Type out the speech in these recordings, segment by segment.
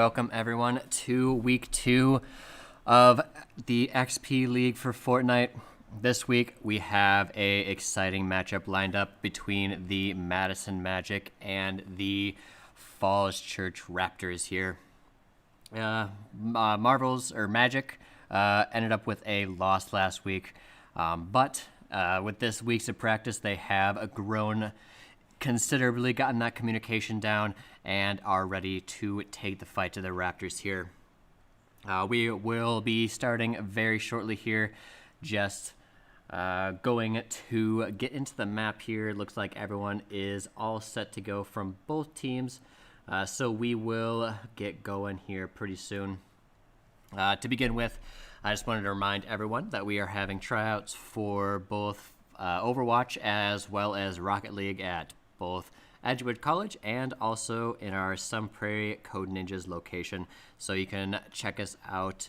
welcome everyone to week 2 of the XP League for Fortnite. This week we have a exciting matchup lined up between the Madison Magic and the Falls Church Raptors here. Magic ended up with a loss last week, but with this week's of practice, they have grown considerably, gotten that communication down, and are ready to take the fight to the Raptors here. We will be starting very shortly here, just going to get into the map here. It looks like everyone is all set to go from both teams, so we will get going here pretty soon. To begin with, I just wanted to remind everyone that we are having tryouts for both Overwatch as well as Rocket League at both Edgewood College and also in our Sun Prairie Code Ninjas location. So you can check us out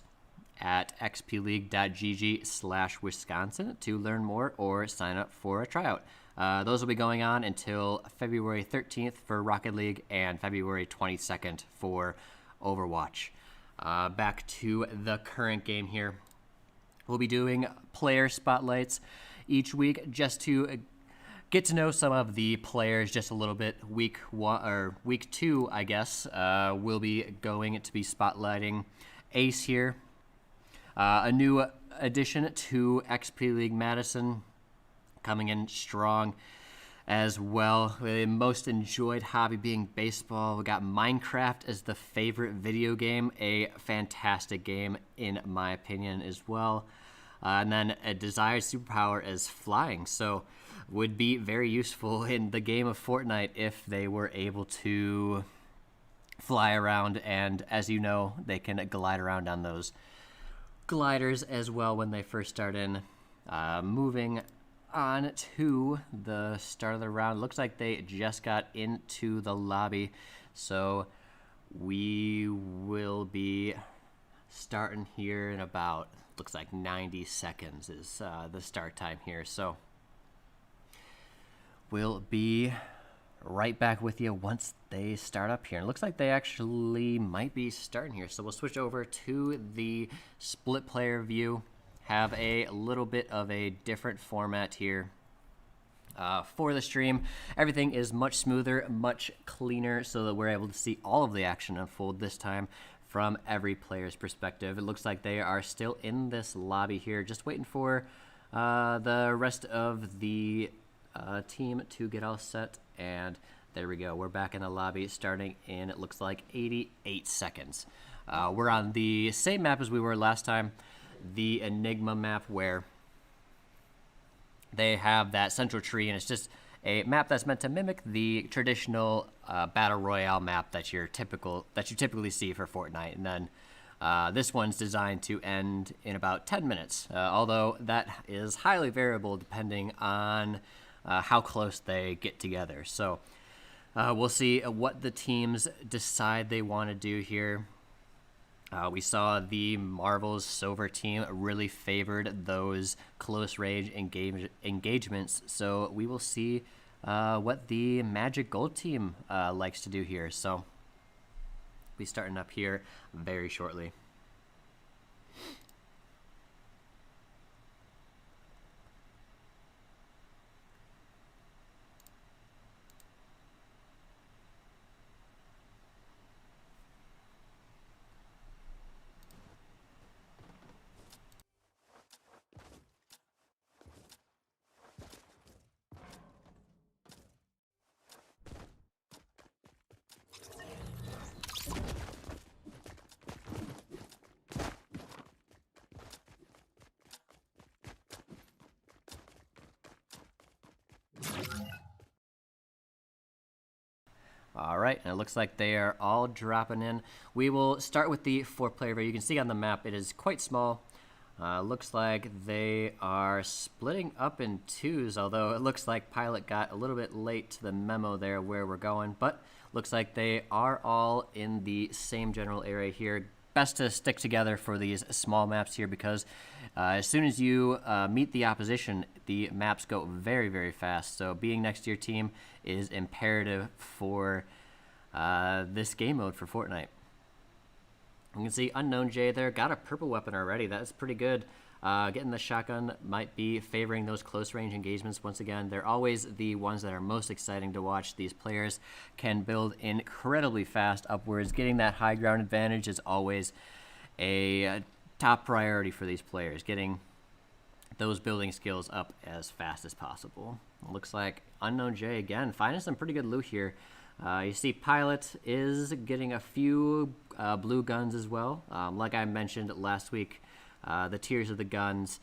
at xpleague.gg/Wisconsin to learn more or sign up for a tryout. Those will be going on until February 13th for Rocket League and February 22nd for Overwatch. Back to the current game here. We'll be doing player spotlights each week just to get to know some of the players just a little bit. Week 2, I guess, we'll be going to be spotlighting Ace here. A new addition to XP League Madison, coming in strong as well. The most enjoyed hobby being baseball. We got Minecraft as the favorite video game, a fantastic game in my opinion as well. And then a desired superpower is flying, so would be very useful in the game of Fortnite if they were able to fly around, and as you know, they can glide around on those gliders as well when they first start in. Moving on to the start of the round. Looks like they just got into the lobby, so we will be starting here in about, looks like 90 seconds is the start time here. So we'll be right back with you once they start up here. It looks like they actually might be starting here. So we'll switch over to the split player view. Have a little bit of a different format here for the stream. Everything is much smoother, much cleaner, so that we're able to see all of the action unfold this time from every player's perspective. It looks like they are still in this lobby here, just waiting for the rest of the team to get all set, and there we go. We're back in the lobby starting in, it looks like 88 seconds. We're on the same map as we were last time, the Enigma map, where they have that central tree, and it's just a map that's meant to mimic the traditional battle royale map that you typically see for Fortnite. And then this one's designed to end in about 10 minutes, although that is highly variable depending on how close they get together. So we'll see what the teams decide they want to do here. We saw the Marvel's Silver team really favored those close range engagements, so we will see what the Magic Gold team likes to do here. So we'll be starting up here very shortly. All right, and it looks like they are all dropping in. We will start with the 4-player view. You can see on the map it is quite small. Looks like they are splitting up in twos, although it looks like Pilot got a little bit late to the memo there where we're going, but looks like they are all in the same general area here. Best to stick together for these small maps here, because as soon as you meet the opposition, the maps go very, very fast. So being next to your team is imperative for this game mode for Fortnite. You can see Unknown J there, got a purple weapon already. That is pretty good. Getting the shotgun might be favoring those close range engagements. Once again, they're always the ones that are most exciting to watch. These players can build incredibly fast upwards. Getting that high ground advantage is always a top priority for these players. Getting those building skills up as fast as possible. It looks like Unknown J again finding some pretty good loot here. You see Pilot is getting a few blue guns as well. Like I mentioned last week, the tiers of the guns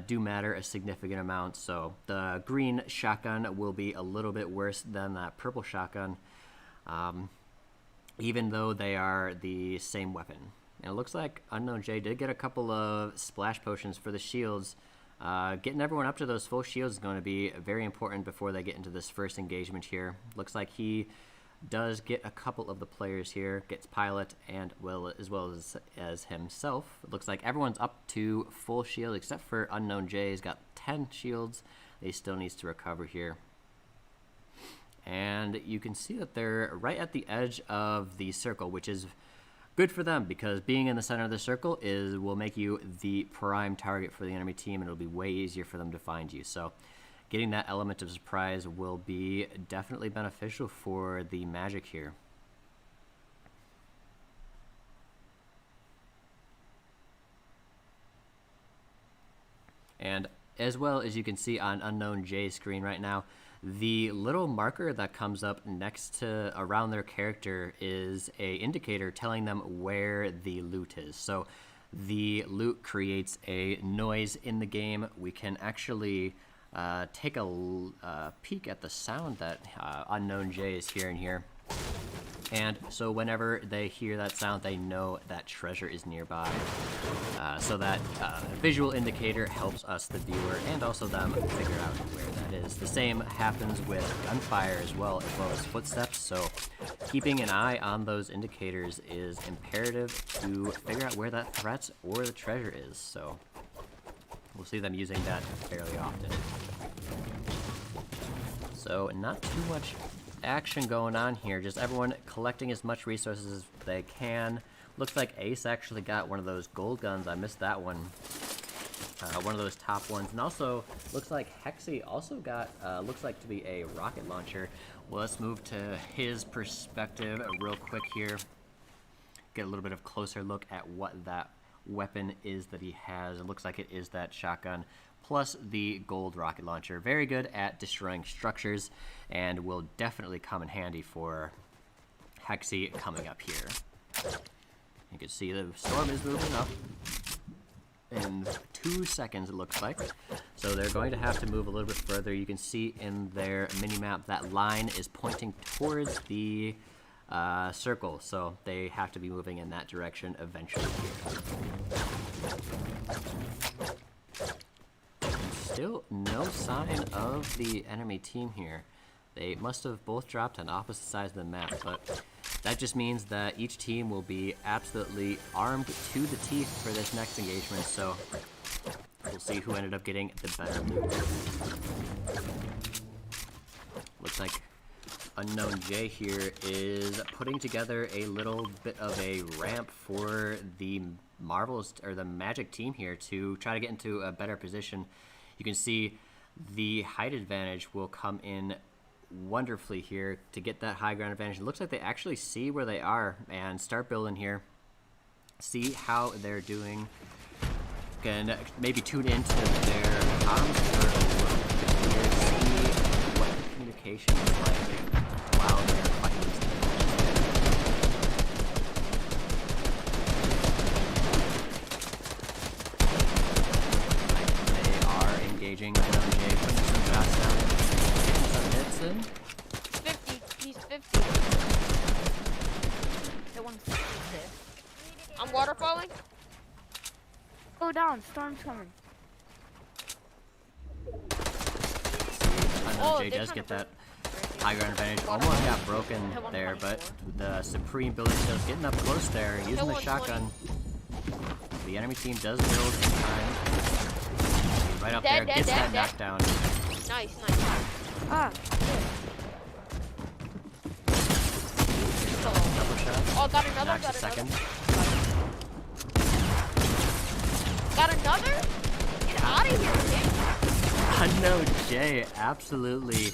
do matter a significant amount. So the green shotgun will be a little bit worse than that purple shotgun, even though they are the same weapon. And it looks like Unknown J did get a couple of splash potions for the shields. Getting everyone up to those full shields is going to be very important before they get into this first engagement here. Looks like he does get a couple of the players here, gets Pilot and as well as himself. It looks like everyone's up to full shield except for Unknown J. He's got 10 shields. He still needs to recover here. And you can see that they're right at the edge of the circle, which is good for them because being in the center of the circle will make you the prime target for the enemy team, and it'll be way easier for them to find you. So getting that element of surprise will be definitely beneficial for the Magic here. And as well as you can see on Unknown J's screen right now, the little marker that comes up next to around their character is a indicator telling them where the loot is. So the loot creates a noise in the game. We can actually take a peek at the sound that Unknown J is hearing here. And so whenever they hear that sound, they know that treasure is nearby. So that visual indicator helps us, the viewer, and also them figure out where that is. The same happens with gunfire as well as footsteps. So keeping an eye on those indicators is imperative to figure out where that threat or the treasure is. So we'll see them using that fairly often. So not too much action going on here, just everyone collecting as much resources as they can. Looks like Ace actually got one of those gold guns. I missed that one. One of those top ones. And also looks like Hexy also got looks like to be a rocket launcher. Well, let's move to his perspective real quick here. Get a little bit of closer look at what that weapon is that he has. It looks like it is that shotgun plus the gold rocket launcher. Very good at destroying structures and will definitely come in handy for Hexy coming up here. You can see the storm is moving up in 2 seconds, it looks like. So they're going to have to move a little bit further. You can see in their mini-map that line is pointing towards the circle, so they have to be moving in that direction eventually here. Still no sign of the enemy team here. They must have both dropped on opposite sides of the map, but that just means that each team will be absolutely armed to the teeth for this next engagement, so we'll see who ended up getting the better loot. Looks like Unknown J here is putting together a little bit of a ramp for the Marvels or the Magic team here to try to get into a better position. You can see the height advantage will come in wonderfully here to get that high ground advantage. It looks like they actually see where they are and start building here. See how they're doing. Can maybe tune into their comms for a little bit here, see what the communication is like while they're fighting these things. They are engaging. I know Jay putting some shots down. Getting some hits in. 50. He's 50. That one's 50. I'm waterfalling. Go down. Storm's coming. I know Jay does get that high ground advantage. Almost got broken there, but the Supreme building skills getting up close there, using the shotgun. The enemy team does build in time. Right up there, gets that knockdown. Nice. Ah. Double shot. Oh, got another. Knocks a second. got another? Get out of here, kid. Unknown Jay absolutely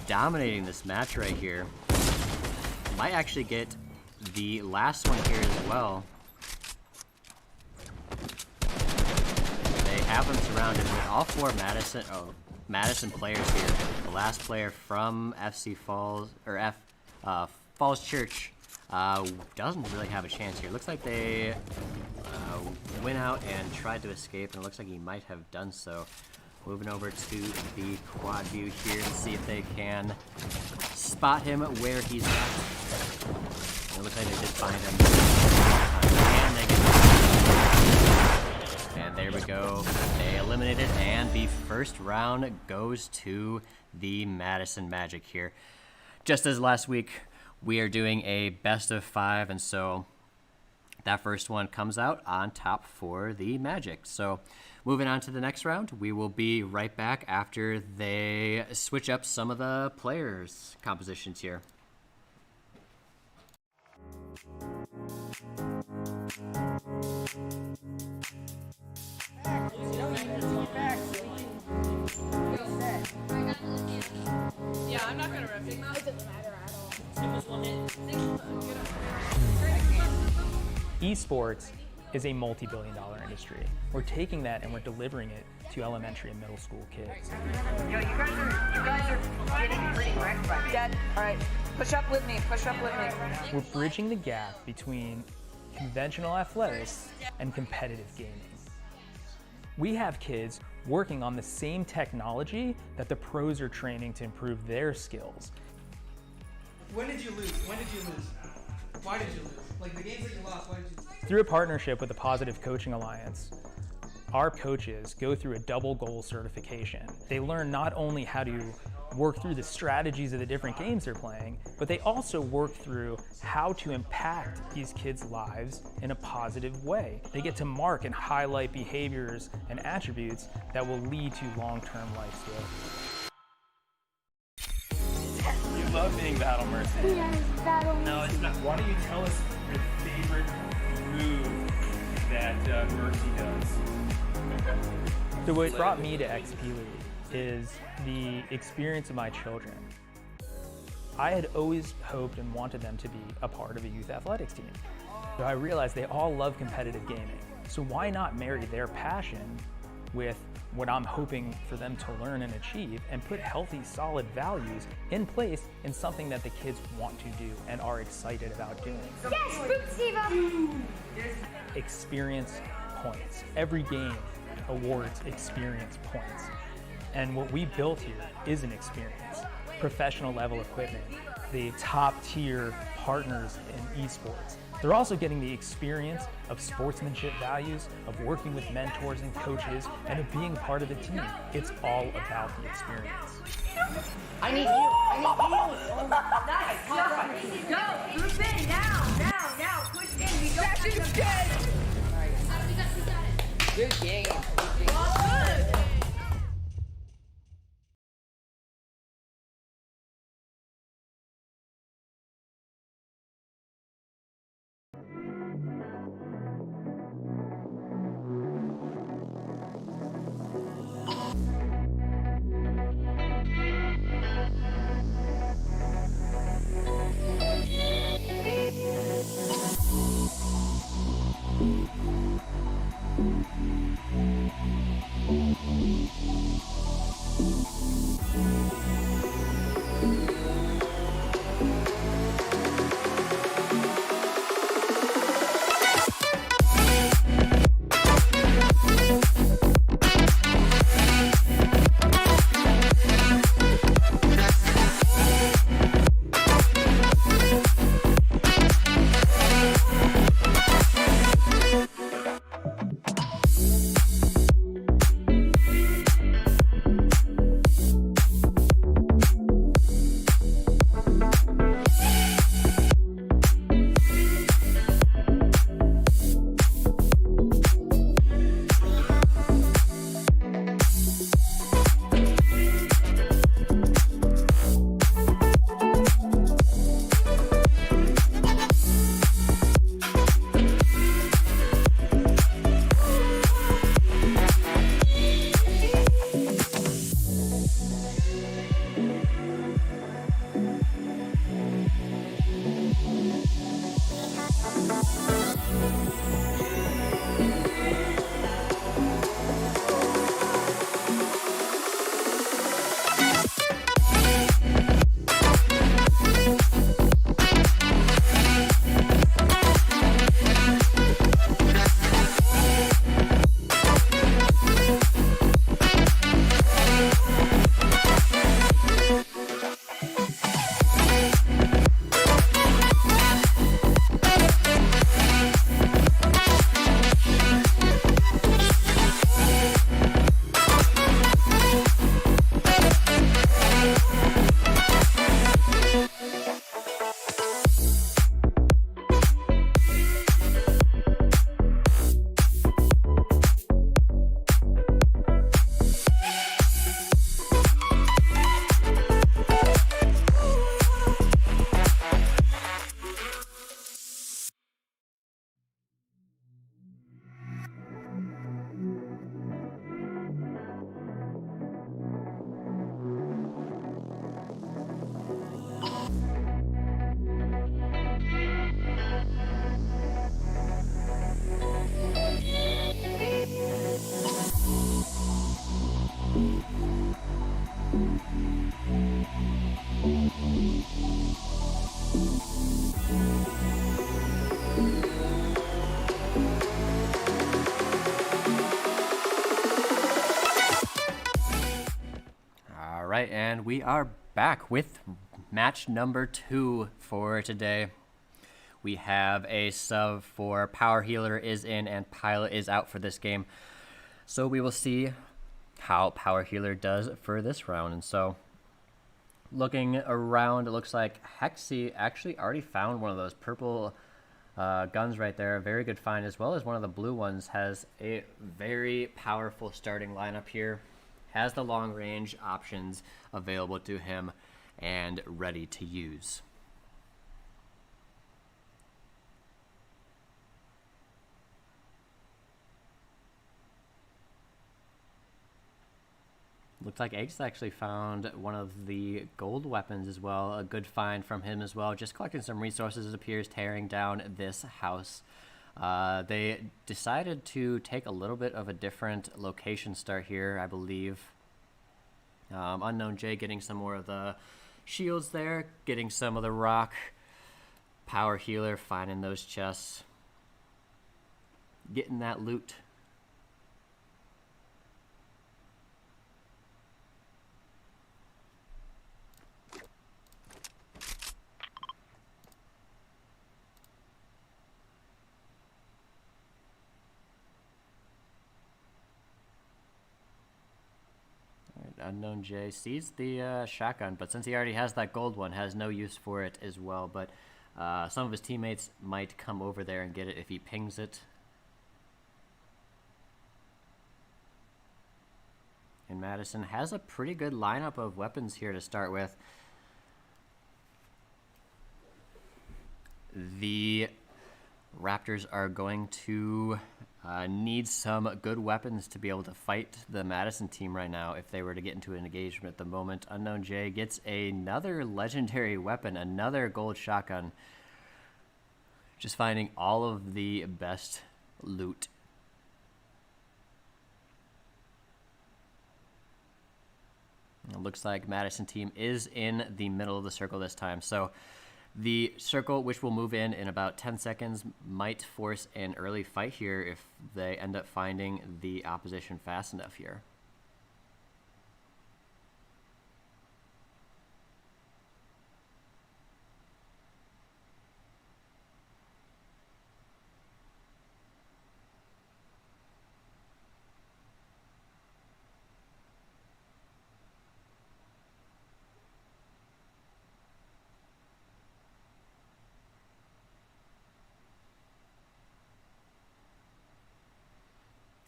dominating this match right here. Might actually get the last one here as well. They have them surrounded with all four Madison players here. The last player from FC Falls, or Falls Church, doesn't really have a chance here. Looks like they went out and tried to escape, and it looks like he might have done so. Moving over to the quad view here and see if they can spot him where he's at. It looks like they did find him. And there we go. They eliminated, and the first round goes to the Madison Magic here. Just as last week, we are doing a best of 5, and so that first one comes out on top for the Magic. So moving on to the next round, we will be right back after they switch up some of the players' compositions here. Yeah, I'm not gonna rep it. It doesn't matter at all. Esports is a multi-billion-dollar industry. We're taking that and we're delivering it to elementary and middle school kids. Yo, you guys are getting pretty wrecked by Dad. All right, push up with me, push up with me. We're bridging the gap between conventional athletics and competitive gaming. We have kids working on the same technology that the pros are training to improve their skills. When did you lose? When did you lose? Why did you lose? Like the games that you lost, why did you lose? Through a partnership with the Positive Coaching Alliance, our coaches go through a double goal certification. They learn not only how to work through the strategies of the different games they're playing, but they also work through how to impact these kids' lives in a positive way. They get to mark and highlight behaviors and attributes that will lead to long-term life skills. You love being Battle Mercy. Yes, Battle Mercy. No, it's not. Why don't you tell us your favorite move that Mercy does? So what brought me to XP League is the experience of my children. I had always hoped and wanted them to be a part of a youth athletics team. So I realized they all love competitive gaming. So why not marry their passion with what I'm hoping for them to learn and achieve, and put healthy, solid values in place in something that the kids want to do and are excited about doing. Yes, Fruit Experience points. Every game awards experience points. And what we built here is an experience. Professional level equipment, the top tier partners in esports. They're also getting the experience of sportsmanship values, of working with mentors and coaches, and of being part of the team. It's all about the experience. I need you. Nice. Go, group in now. Push in. We don't have to. Good game. Good. right, and we are back with match number 2 for today. We have a sub for Power Healer is in and Pilot is out for this game. So we will see how Power Healer does for this round. And so looking around, it looks like Hexy actually already found one of those purple guns right there. A very good find, as well as one of the blue ones. Has a very powerful starting lineup here. Has the long range options available to him and ready to use. Looks like Ace actually found one of the gold weapons as well. A good find from him as well. Just collecting some resources, it appears, tearing down this house. They decided to take a little bit of a different location start here, I believe. Unknown J getting some more of the shields there, getting some of the rock. Power Healer finding those chests, getting that loot. Unknown J sees the shotgun, but since he already has that gold one, has no use for it as well. But some of his teammates might come over there and get it if he pings it. And Madison has a pretty good lineup of weapons here to start with. The Raptors are going to need some good weapons to be able to fight the Madison team right now if they were to get into an engagement at the moment. Unknown J gets another legendary weapon, another gold shotgun. Just finding all of the best loot. It looks like Madison team is in the middle of the circle this time. So the circle, which will move in about 10 seconds, might force an early fight here if they end up finding the opposition fast enough here.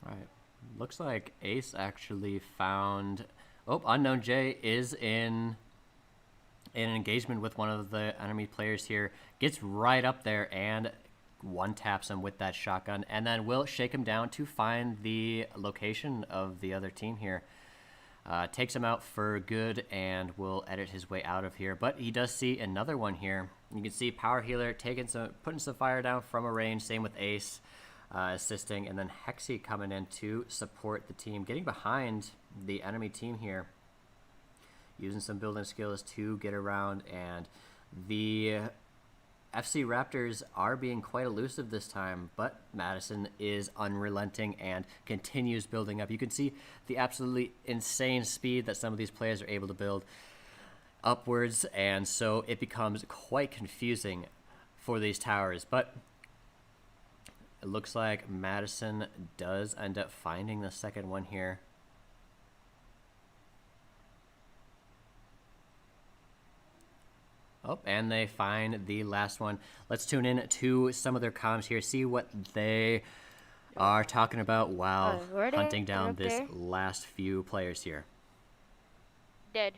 Right. Looks like Ace actually found... Oh, Unknown J is in an engagement with one of the enemy players here. Gets right up there and one-taps him with that shotgun. And then will shake him down to find the location of the other team here. Takes him out for good and will edit his way out of here. But he does see another one here. You can see Power Healer putting some fire down from a range. Same with Ace. Assisting, and then Hexy coming in to support the team, getting behind the enemy team here, using some building skills to get around. And the FC Raptors are being quite elusive this time, but Madison is unrelenting and continues building up. You can see the absolutely insane speed that some of these players are able to build upwards, and so it becomes quite confusing for these towers. But it looks like Madison does end up finding the second one here. Oh, and they find the last one. Let's tune in to some of their comms here, see what they are talking about while hunting down this last few players here. Dead.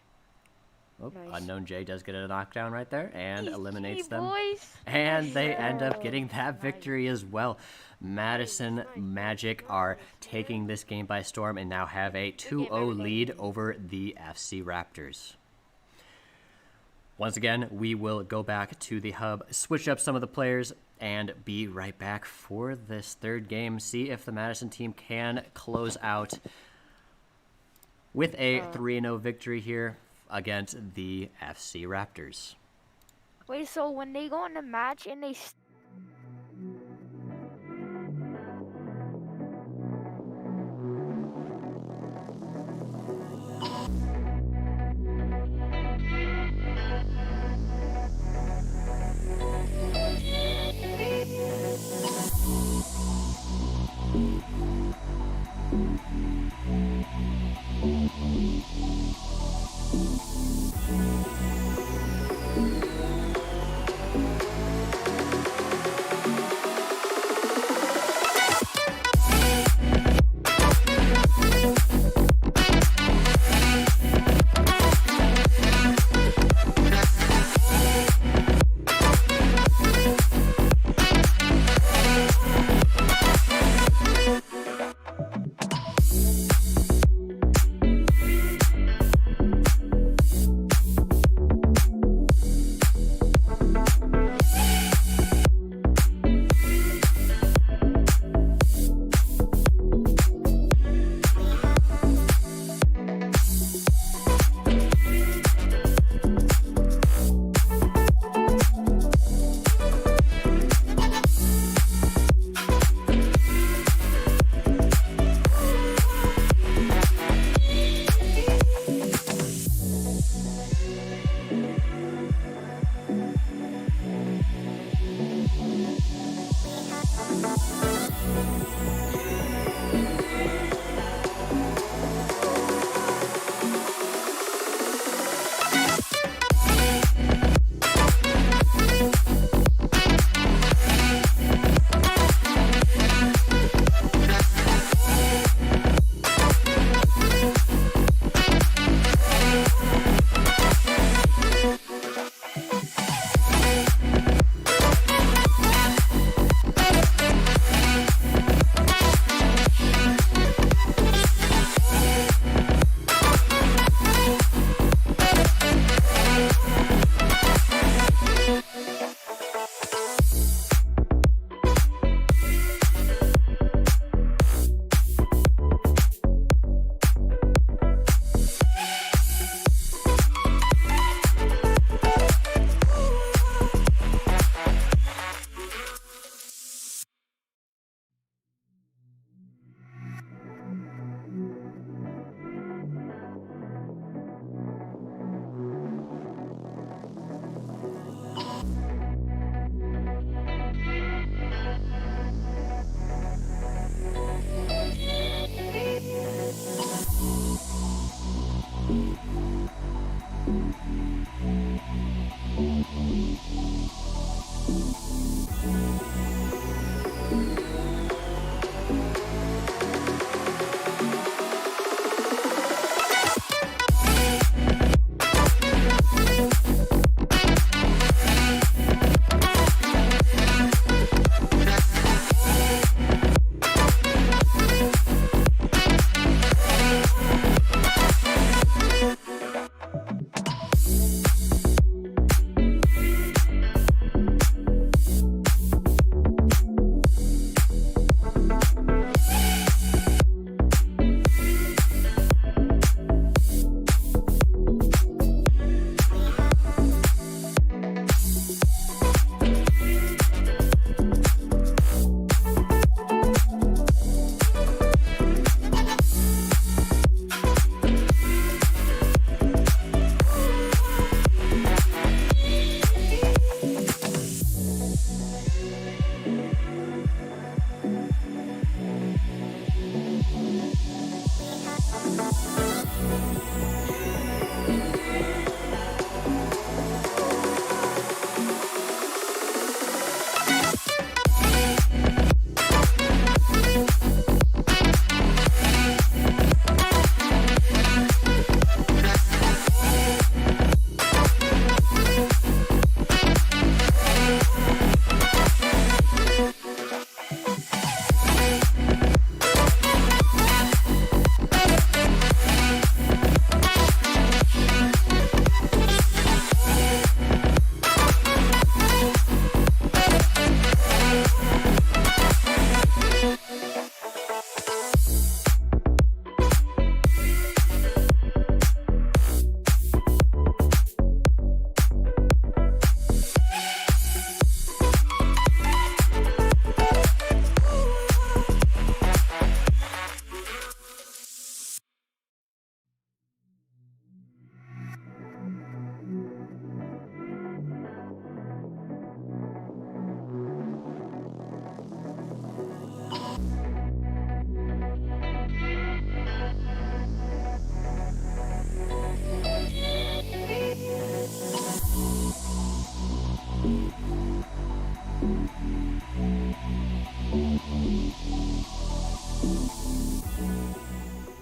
Oh, Nice. Unknown J does get a knockdown right there and eliminates them. Boys. And they end up getting that victory as well. Madison Magic are taking this game by storm and now have a 2-0 lead over the FC Raptors. Once again, we will go back to the hub, switch up some of the players, and be right back for this third game. See if the Madison team can close out with a 3-0 victory here against the FC Raptors. Wait, so when they go in the match and they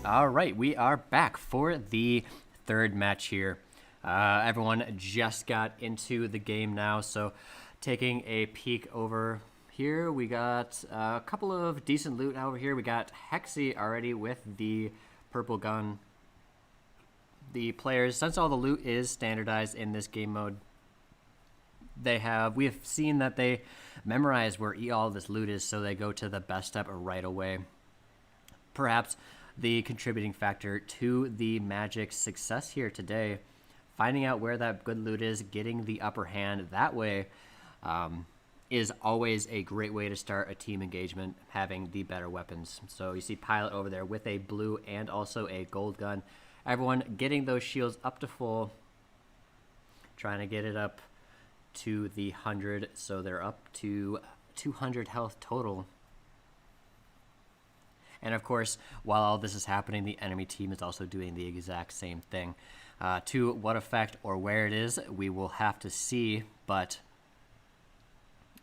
All right, we are back for the third match here. Everyone just got into the game now, so taking a peek over here, we got a couple of decent loot over here. We got Hexy already with the purple gun. The players, since all the loot is standardized in this game mode, we have seen that they memorize where all this loot is, so they go to the best step right away. Perhaps the contributing factor to the Magic's success here today, finding out where that good loot is, getting the upper hand that way, is always a great way to start a team engagement, having the better weapons. So you see Pilot over there with a blue and also a gold gun. Everyone getting those shields up to full, trying to get it up to the 100, so they're up to 200 health total. And of course, while all this is happening, the enemy team is also doing the exact same thing. To what effect or where it is, we will have to see, but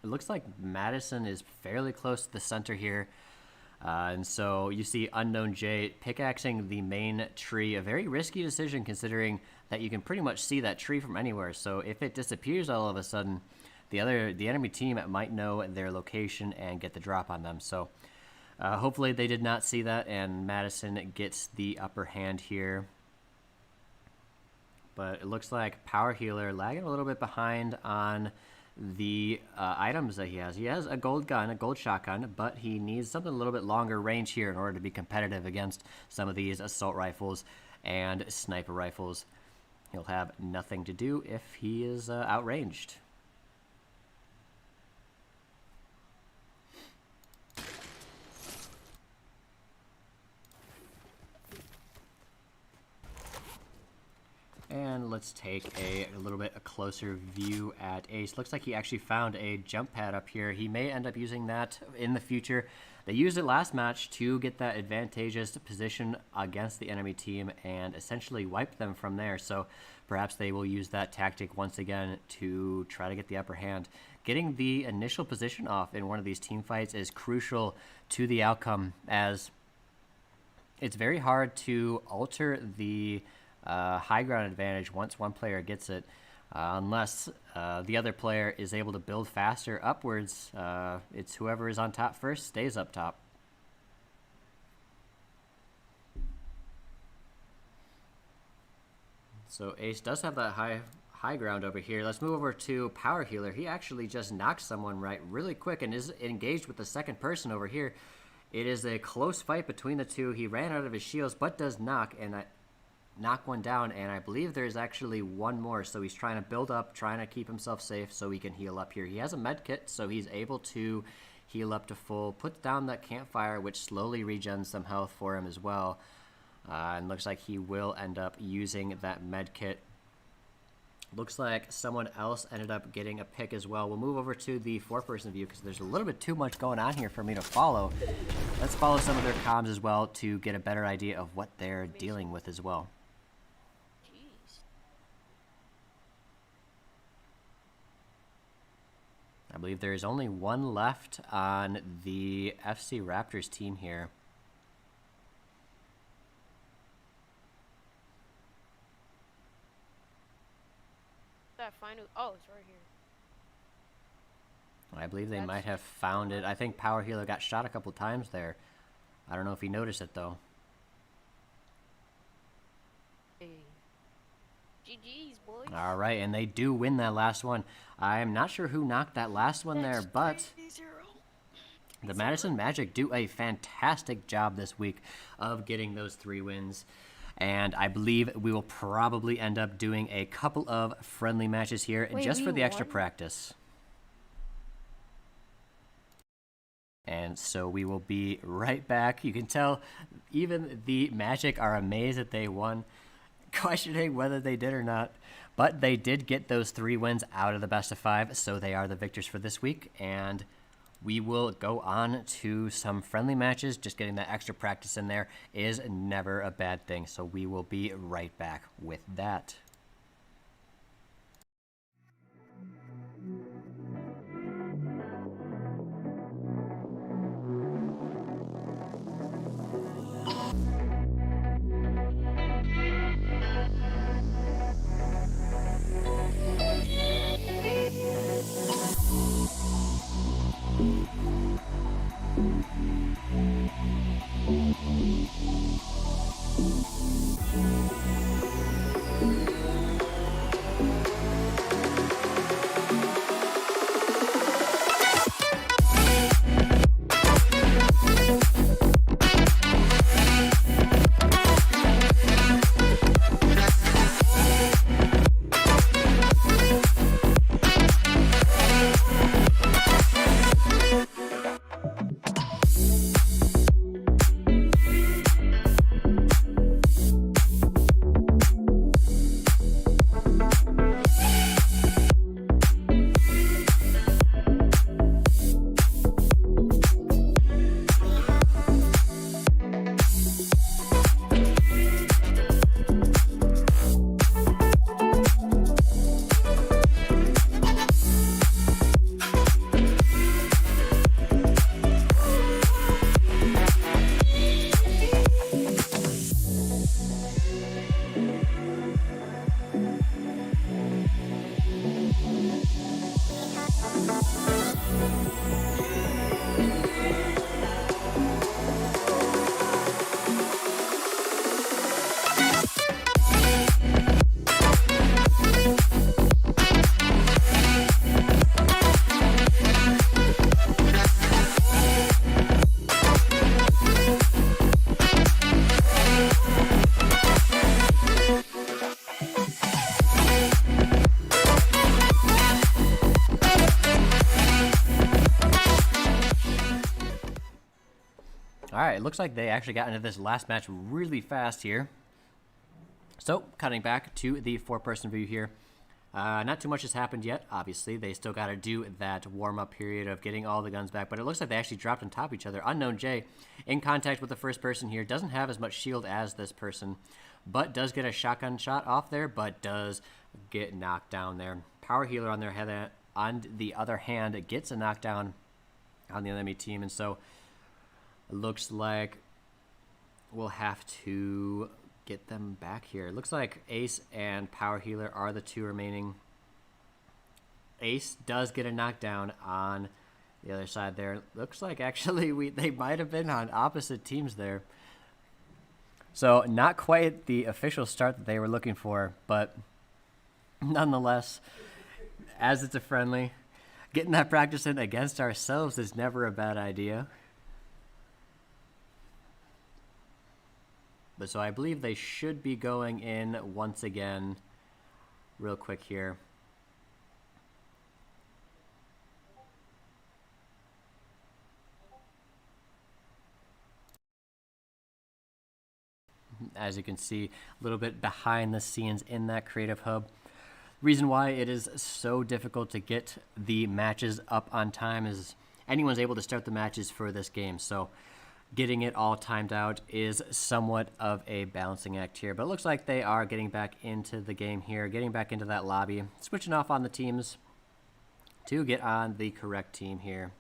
it looks like Madison is fairly close to the center here. And so you see Unknown J pickaxing the main tree, a very risky decision considering that you can pretty much see that tree from anywhere. So if it disappears all of a sudden, the enemy team might know their location and get the drop on them. So hopefully they did not see that, and Madison gets the upper hand here. But it looks like Power Healer lagging a little bit behind on the items that he has. He has a gold gun, a gold shotgun, but he needs something a little bit longer range here in order to be competitive against some of these assault rifles and sniper rifles. He'll have nothing to do if he is outranged. And let's take a little bit closer view at Ace. Looks like he actually found a jump pad up here. He may end up using that in the future. They used it last match to get that advantageous position against the enemy team and essentially wipe them from there. So perhaps they will use that tactic once again to try to get the upper hand. Getting the initial position off in one of these team fights is crucial to the outcome, as it's very hard to alter the high ground advantage once one player gets it, unless the other player is able to build faster upwards. It's whoever is on top first stays up top. So Ace does have that high ground over here. Let's move over to Power Healer. He actually just knocked someone right really quick and is engaged with the second person over here. It is a close fight between the two. He ran out of his shields but does knock one down, and I believe there's actually one more, so he's trying to build up, trying to keep himself safe so he can heal up here. He has a med kit, so he's able to heal up to full, puts down that campfire, which slowly regens some health for him as well, and looks like he will end up using that med kit. Looks like someone else ended up getting a pick as well. We'll move over to the four-person view because there's a little bit too much going on here for me to follow. Let's follow some of their comms as well to get a better idea of what they're dealing with as well. I believe there is only one left on the FC Raptors team here. That final. Oh, it's right here. I believe they might have found it. I think Power Healer got shot a couple times there. I don't know if he noticed it though. Hey. GG's, boys. All right, and they do win that last one. I'm not sure who knocked that last one there, but the Madison Magic do a fantastic job this week of getting those 3 wins. And I believe we will probably end up doing a couple of friendly matches here just for the extra practice. And so we will be right back. You can tell even the Magic are amazed that they won, questioning whether they did or not. But they did get those 3 wins out of the best of 5, so they are the victors for this week. And we will go on to some friendly matches. Just getting that extra practice in there is never a bad thing. So we will be right back with that. looks like they actually got into this last match really fast here. So, cutting back to the 4-person view here. Not too much has happened yet, obviously. They still got to do that warm-up period of getting all the guns back, but it looks like they actually dropped on top of each other. Unknown J in contact with the first person here. Doesn't have as much shield as this person, but does get a shotgun shot off there, but does get knocked down there. Power Healer on their head, on the other hand, gets a knockdown on the enemy team, and so it looks like we'll have to get them back here. It looks like Ace and Power Healer are the 2 remaining. Ace does get a knockdown on the other side there. Looks like actually they might have been on opposite teams there. So not quite the official start that they were looking for, but nonetheless, as it's a friendly, getting that practice in against ourselves is never a bad idea. But so I believe they should be going in once again real quick here. As you can see, a little bit behind the scenes in that creative hub. Reason why it is so difficult to get the matches up on time is anyone's able to start the matches for this game. So getting it all timed out is somewhat of a balancing act here. But it looks like they are getting back into the game here, getting back into that lobby, switching off on the teams to get on the correct team here.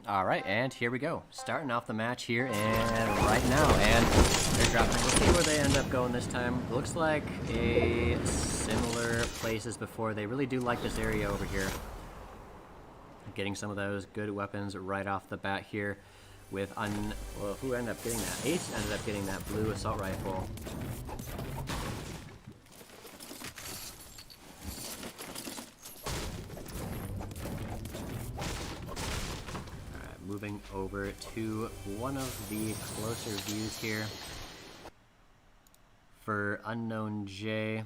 All right, and here we go. Starting off the match here and right now, and they're dropping. We'll see where they end up going this time. Looks like a similar place as before. They really do like this area over here. Getting some of those good weapons right off the bat here with well, who ended up getting that? Ace ended up getting that blue assault rifle. Moving over to one of the closer views here for Unknown J.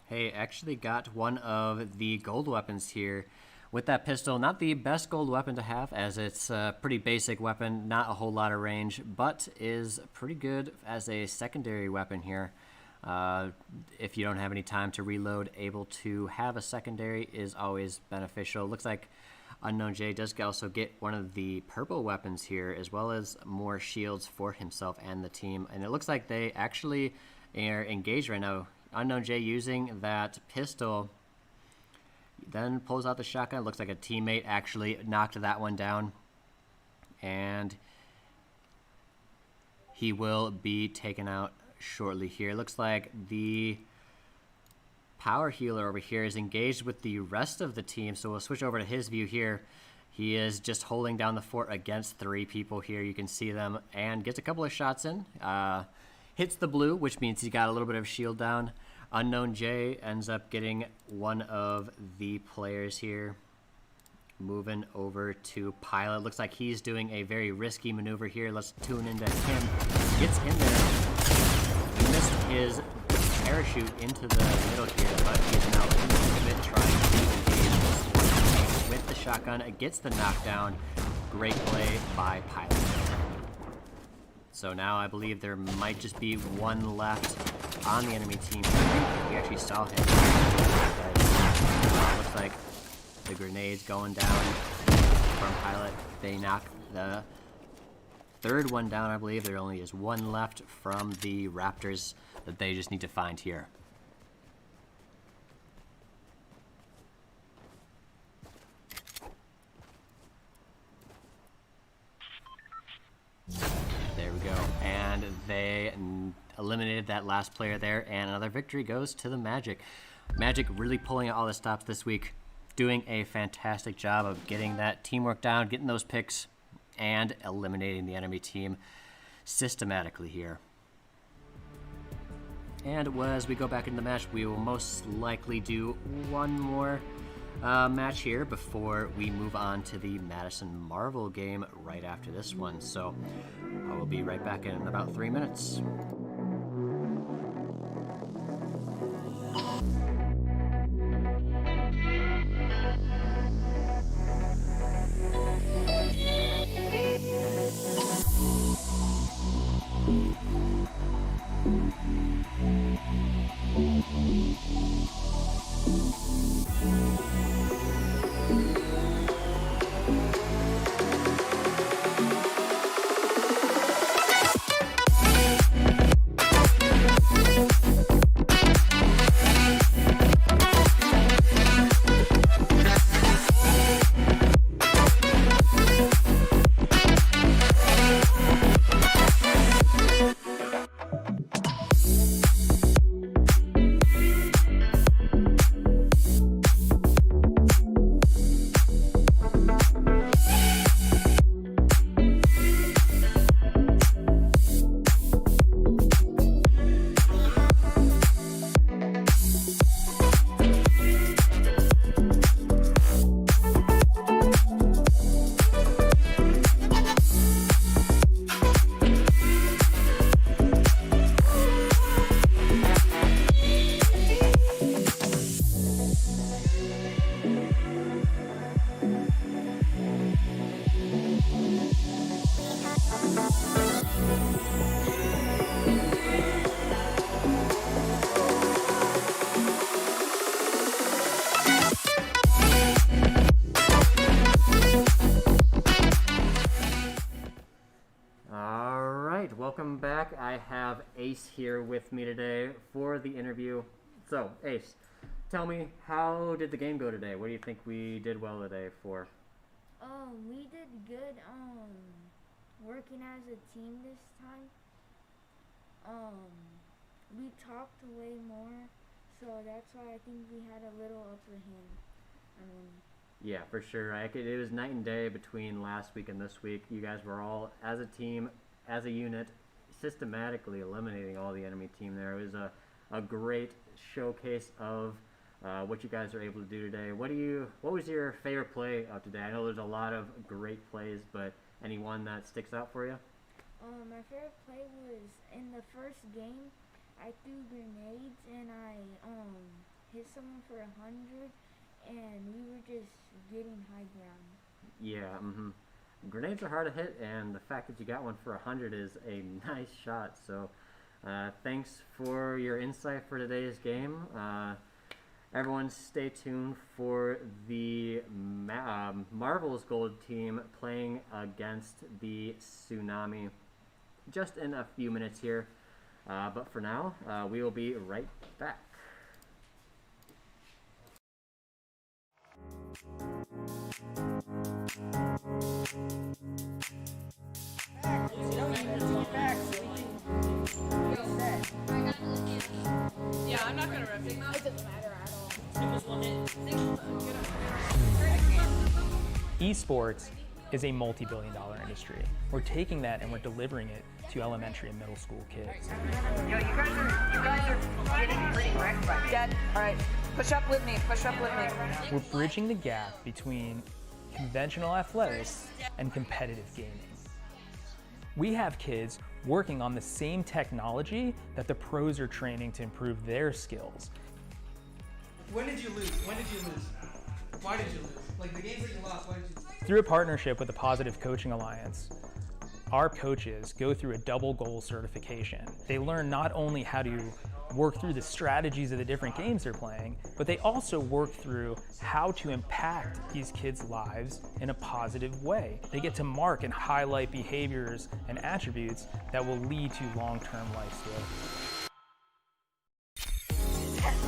Hey, actually got one of the gold weapons here with that pistol. Not the best gold weapon to have, as it's a pretty basic weapon, not a whole lot of range, but is pretty good as a secondary weapon here. If you don't have any time to reload, able to have a secondary is always beneficial. Looks like Unknown J does also get one of the purple weapons here, as well as more shields for himself and the team. And it looks like they actually are engaged right now. Unknown J using that pistol, then pulls out the shotgun. It looks like a teammate actually knocked that one down. And he will be taken out shortly here. It looks like the Power Healer over here is engaged with the rest of the team, so we'll switch over to his view here. He is just holding down the fort against 3 people here. You can see them, and gets a couple of shots in. Hits the blue, which means he got a little bit of shield down. Unknown J ends up getting one of the players here. Moving over to Pilot. Looks like he's doing a very risky maneuver here. Let's tune into him. Gets in there. He missed his parachute into the middle here, but he's now in the pivot trying to engage with the shotgun. It gets the knockdown. Great play by Pilot. So now I believe there might just be one left on the enemy team. We actually saw him. Looks like the grenades going down. from Pilot. They knock the third one down, I believe. There only is one left from the Raptors that they just need to find here. There we go. And they eliminated that last player there, and another victory goes to the Magic. Magic really pulling out all the stops this week, doing a fantastic job of getting that teamwork down, getting those picks, and eliminating the enemy team systematically here. And as we go back into the match, we will most likely do one more match here before we move on to the Madison Marvel game right after this one. So I will be right back in about 3 minutes. Welcome back. I have Ace here with me today for the interview. So, Ace, tell me, how did the game go today? What do you think we did well today for? We did good, working as a team this time. We talked way more, so that's why I think we had a little upper hand. Yeah, for sure. It was night and day between last week and this week. You guys were all, as a team, as a unit, systematically eliminating all the enemy team there. It was a great showcase of what you guys are able to do today. What was your favorite play of today? I know there's a lot of great plays, but any one that sticks out for you? My favorite play was in the first game. I threw grenades and I hit someone for 100, and we were just getting high ground. Yeah, Grenades are hard to hit, and the fact that you got one for 100 is a nice shot. So thanks for your insight for today's game. Everyone stay tuned for the Marvel's Gold team playing against the Tsunami just in a few minutes here. But for now, we will be right back. Yeah, I'm not gonna rip it. It doesn't matter at all. Esports is a multi-billion-dollar industry. We're taking that and we're delivering it to elementary and middle school kids. Yo, you guys are getting pretty wrecked by Dad. All right, push up with me. Push up with me. We're bridging the gap between conventional athletics and competitive gaming. We have kids working on the same technology that the pros are training to improve their skills. When did you lose? Why did you lose? Like the games that you lost, why did you lose? Through a partnership with the Positive Coaching Alliance, our coaches go through a double goal certification. They learn not only how to work through the strategies of the different games they're playing, but they also work through how to impact these kids' lives in a positive way. They get to mark and highlight behaviors and attributes that will lead to long-term life skills.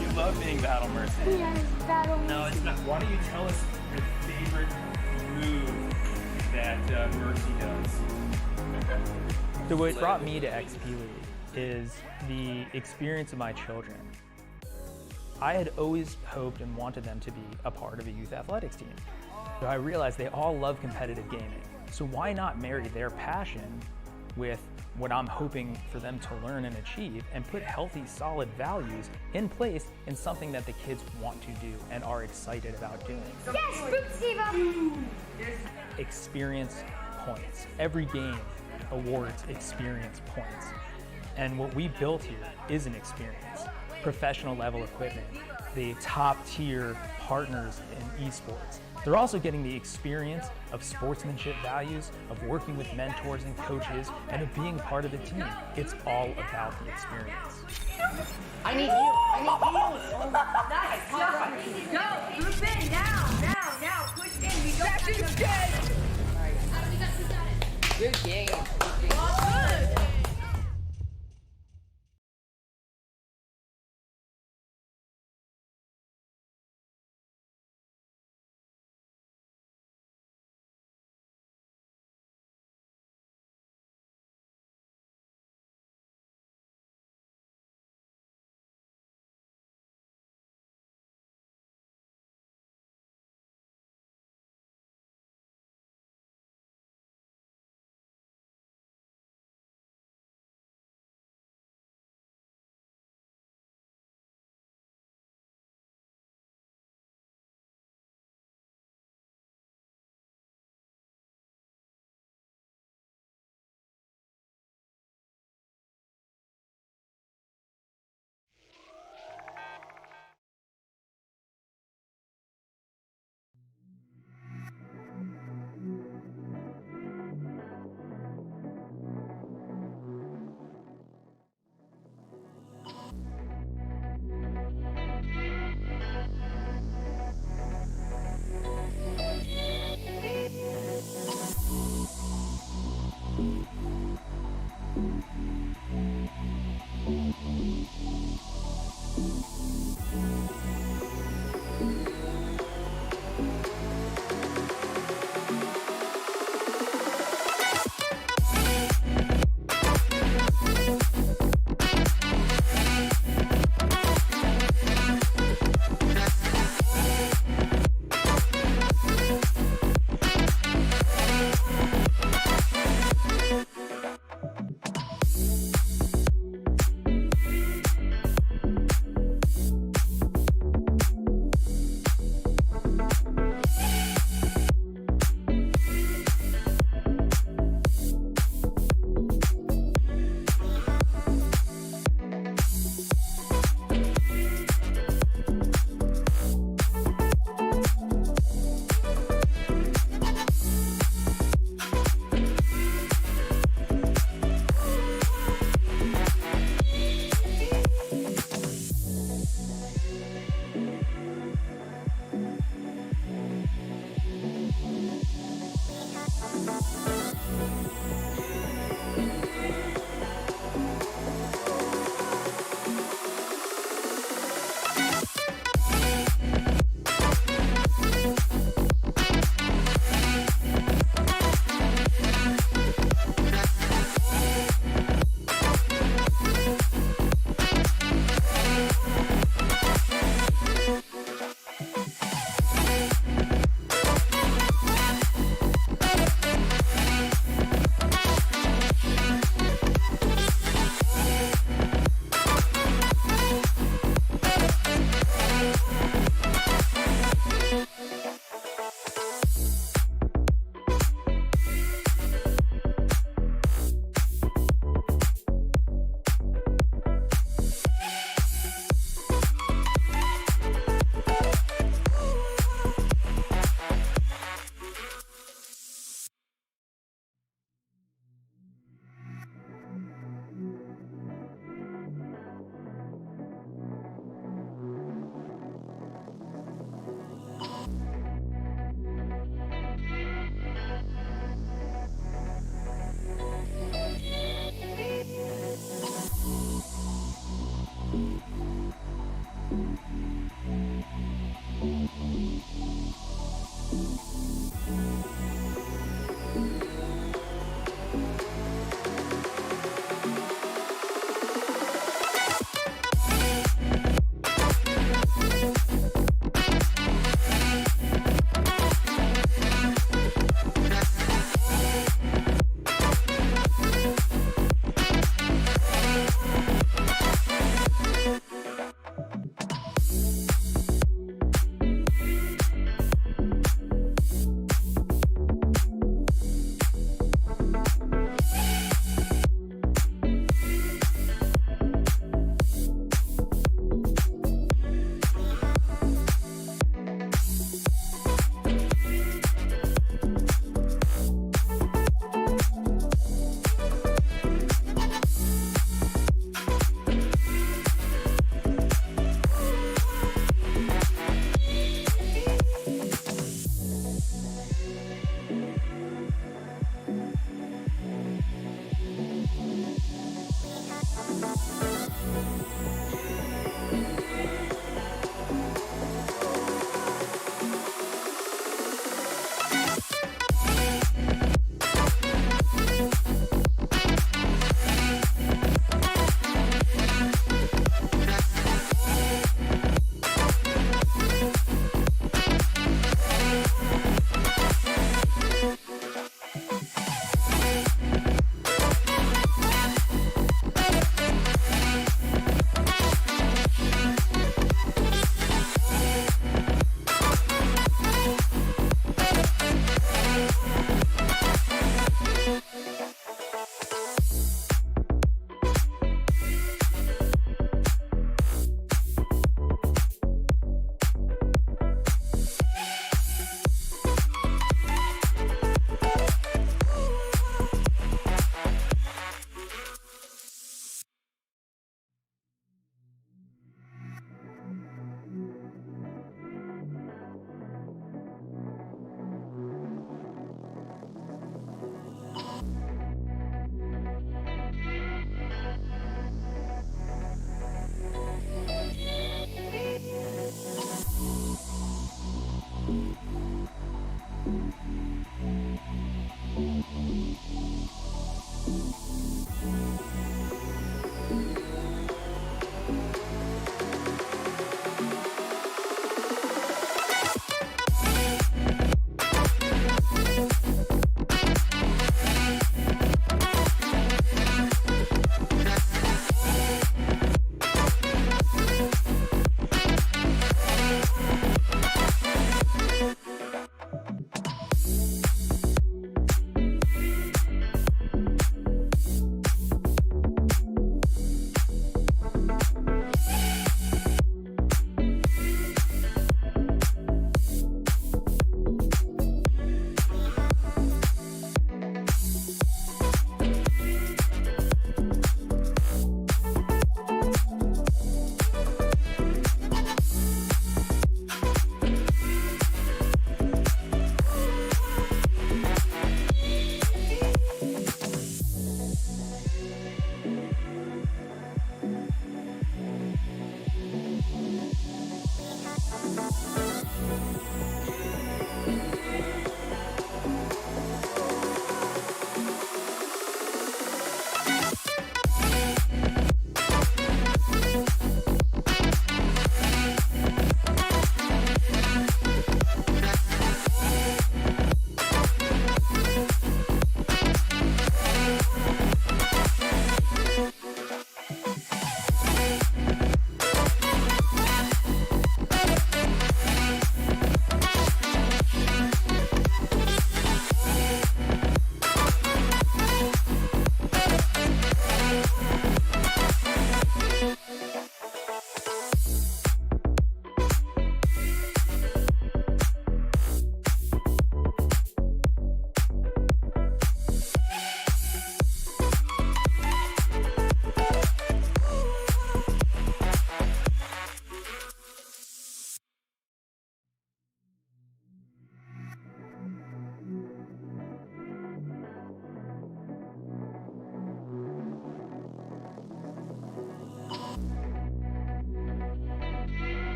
You love being Battle Mercy. Yes, Battle No, it's not. Why don't you tell us your favorite move that Mercy does? So what brought me to XP League is the experience of my children. I had always hoped and wanted them to be a part of a youth athletics team. So I realized they all love competitive gaming. So why not marry their passion with what I'm hoping for them to learn and achieve and put healthy, solid values in place in something that the kids want to do and are excited about doing. Yes, Boot Steve-O! Experience points. Every game awards experience points. And what we built here is an experience. Professional level equipment, the top tier partners in esports. They're also getting the experience of sportsmanship values, of working with mentors and coaches, and of being part of the team. It's all about the experience. I need you. Nice. Go. Group in now. Push in. We don't have to. Adam, you got it. Good game. Well, good.